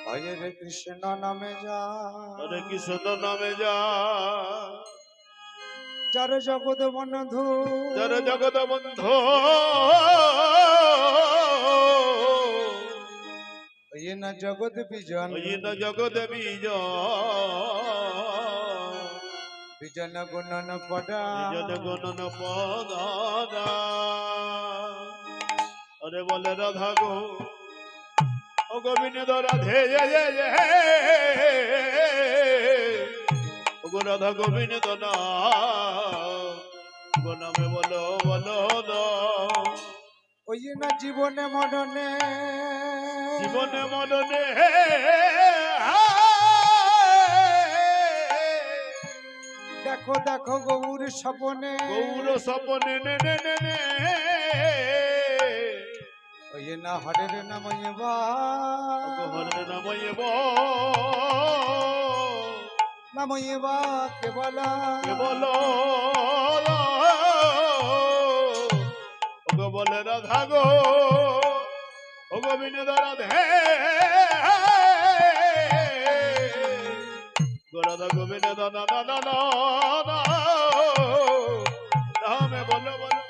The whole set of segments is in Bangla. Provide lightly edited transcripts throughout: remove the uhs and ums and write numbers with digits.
হরে কৃষ্ণ নামে যা, হরে কৃষ্ণ নামে যা, যার জগৎ বন্ধু, যার জগৎ বন্ধু, ওই না জগৎ বিজন, ওই না জগৎ বিজন গুণন পড়া, বিজন গণন পদারা। আরে বলে রাধা গো, ও গোবিন্দ রাধে ও গো রাধা গোবিন্দ না গো নামে বলো বলো না। ওই না জীবনে মরণে, জীবনে মরণে দেখো দেখো গৌর স্বপনে, গৌর স্বপনে নে নে নে নে। ওই না হরের নাম হরে নাময়ে নামইবা কেবল কেবল ওগো বলে রাধা গো, ও গোবিন্দ রাধে গো রাধা গোবিন্দ না না না না নামে বলো বলো।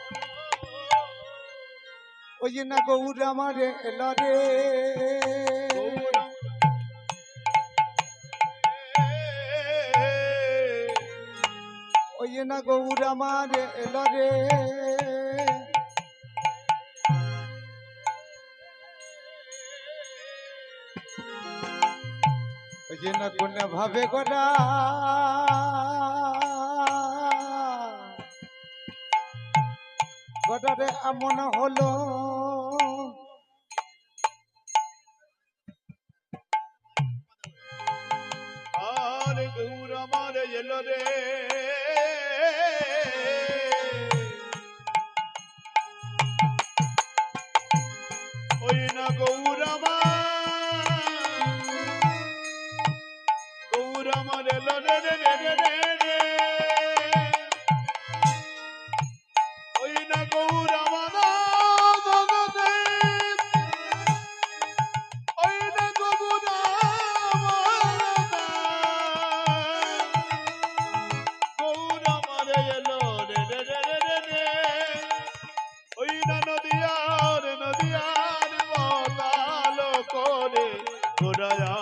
ওই না গৌর আমার এলো রে, ওই না গৌর আমার এলো রে, ওই না কোন ভাবে গোরা গোটারে এমন হলো, আর গৌর আমার এলো রে, ওই না গৌর আমার এলো রে রে রে রে রে রে, ওই না গৌর আমার ওই না গৌর গৌর আমার এলো রে রে রে রে রে রে, ওই না নদিয়ার নদিয়ার মতালো করে ঘোরায়া